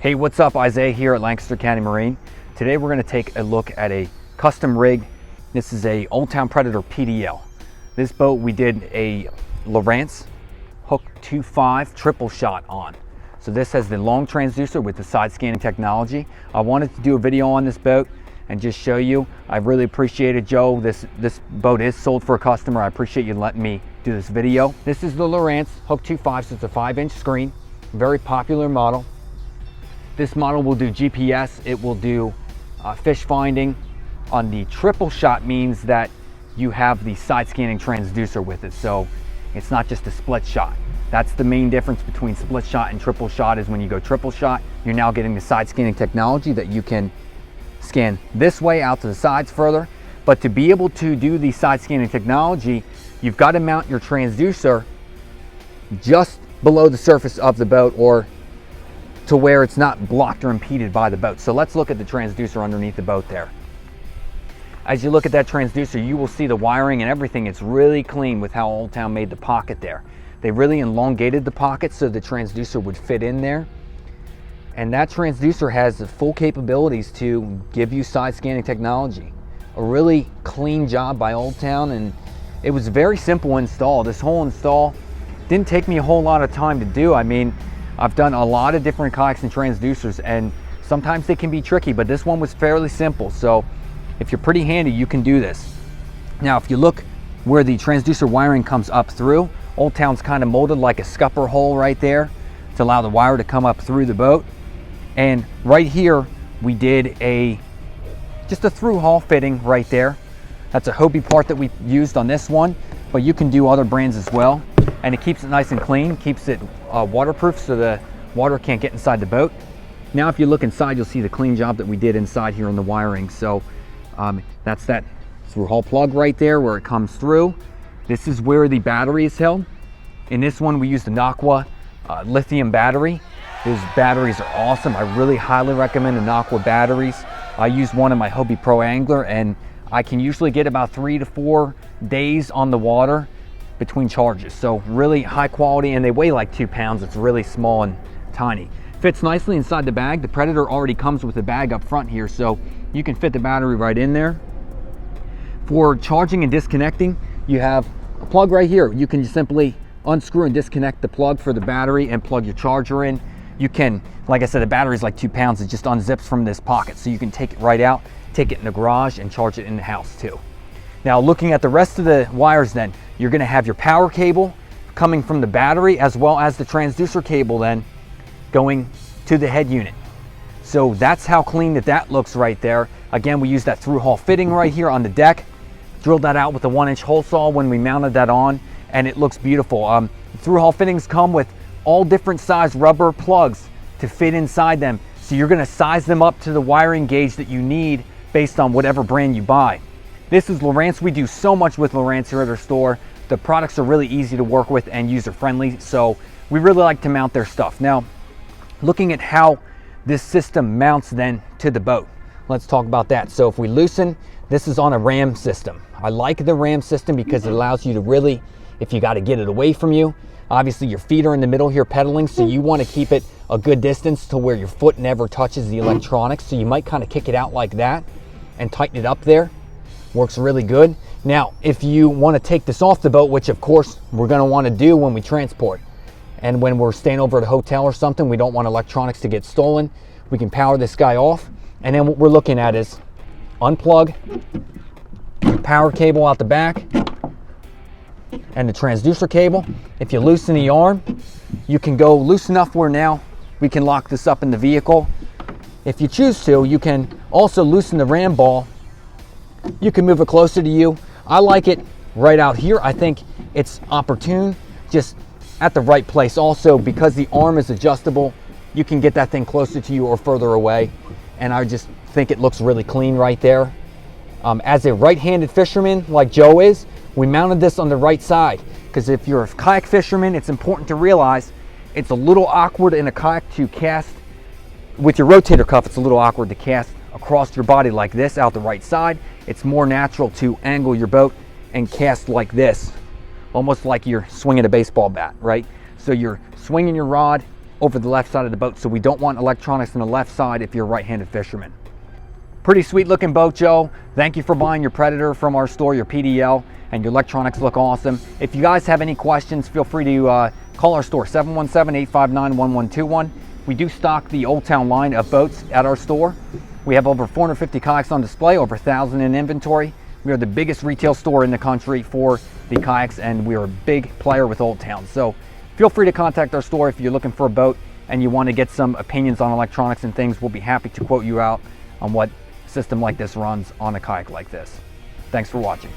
Hey, what's up? Isaiah here at Lancaster County Marine. Today we're going to take a look at a custom rig. This is a Old Town Predator PDL. This boat we did a Lowrance hook 2.5 triple shot on. So this has the long transducer with the side scanning technology. I wanted to do a video on this boat and just show you. I really appreciate it, Joe. This boat is sold for a customer. I appreciate you letting me do this video. This is the Lowrance hook 2.5, so it's a 5-inch screen. Very popular model. This model will do GPS, it will do fish finding. On the triple shot means that you have the side scanning transducer with it, so it's not just a split shot. That's the main difference between split shot and triple shot, is when you go triple shot, you're now getting the side scanning technology that you can scan this way out to the sides further. But to be able to do the side scanning technology, you've got to mount your transducer just below the surface of the boat, or to where it's not blocked or impeded by the boat. So let's look at the transducer underneath the boat there. As you look at that transducer, you will see the wiring and everything. It's really clean with how Old Town made the pocket there. They really elongated the pocket so the transducer would fit in there. And that transducer has the full capabilities to give you side scanning technology. A really clean job by Old Town, and it was very simple install. This whole install didn't take me a whole lot of time to do. I mean, I've done a lot of different kayaks and transducers, and sometimes they can be tricky, but this one was fairly simple. So if you're pretty handy, you can do this. Now, if you look where the transducer wiring comes up through, Old Town's kind of molded like a scupper hole right there to allow the wire to come up through the boat. And right here, we did just a through hull fitting right there. That's a Hobie part that we used on this one, but you can do other brands as well. And it keeps it nice and clean, keeps it waterproof so the water can't get inside the boat. Now if you look inside, you'll see the clean job that we did inside here on the wiring. So that's that through hull plug right there where it comes through. This is where the battery is held. In this one we used the Nocqua Lithium battery. Those batteries are awesome. I really highly recommend the Nocqua batteries. I use one in my Hobie Pro Angler, and I can usually get about 3 to 4 days on the water between charges. So really high quality, and they weigh like 2 pounds. It's really small and tiny. Fits nicely inside the bag. The Predator already comes with a bag up front here, so you can fit the battery right in there. For charging and disconnecting, you have a plug right here. You can just simply unscrew and disconnect the plug for the battery and plug your charger in. You can, like I said, the battery is like 2 pounds. It just unzips from this pocket, so you can take it right out, take it in the garage, and charge it in the house too. Now looking at the rest of the wires, then you're going to have your power cable coming from the battery, as well as the transducer cable then going to the head unit. So that's how clean that looks right there. Again, we used that through hull fitting right here on the deck, drilled that out with a 1-inch hole saw when we mounted that on, and it looks beautiful. Through hull fittings come with all different size rubber plugs to fit inside them, so you're going to size them up to the wiring gauge that you need based on whatever brand you buy. This is Lowrance. We do so much with Lowrance here at our store. The products are really easy to work with and user friendly, so we really like to mount their stuff. Now, looking at how this system mounts then to the boat, let's talk about that. So if we loosen, this is on a ram system. I like the ram system because it allows you to really, if you got to get it away from you, obviously your feet are in the middle here pedaling, so you want to keep it a good distance to where your foot never touches the electronics. So you might kind of kick it out like that and tighten it up there. Works really good. Now, if you want to take this off the boat, which of course we're going to want to do when we transport, and when we're staying over at a hotel or something, we don't want electronics to get stolen, we can power this guy off. And then what we're looking at is unplug the power cable out the back and the transducer cable. If you loosen the arm, you can go loose enough where now we can lock this up in the vehicle. If you choose to, you can also loosen the ram ball. You can move it closer to you. I like it right out here. I think it's opportune, just at the right place. Also, because the arm is adjustable, you can get that thing closer to you or further away. And I just think it looks really clean right there. As a right-handed fisherman like Joe is, we mounted this on the right side, because if you're a kayak fisherman, it's important to realize it's a little awkward in a kayak to cast with your rotator cuff. It's a little awkward to cast across your body like this out the right side. It's more natural to angle your boat and cast like this, almost like you're swinging a baseball bat, right? So you're swinging your rod over the left side of the boat, so we don't want electronics on the left side if you're a right-handed fisherman. Pretty sweet looking boat, Joe. Thank you for buying your Predator from our store, your PDL, and your electronics look awesome. If you guys have any questions, feel free to call our store, 717-859-1121. We do stock the Old Town line of boats at our store. We have over 450 kayaks on display, over 1,000 in inventory. We are the biggest retail store in the country for the kayaks, and we are a big player with Old Town. So feel free to contact our store if you're looking for a boat and you want to get some opinions on electronics and things. We'll be happy to quote you out on what system like this runs on a kayak like this. Thanks for watching.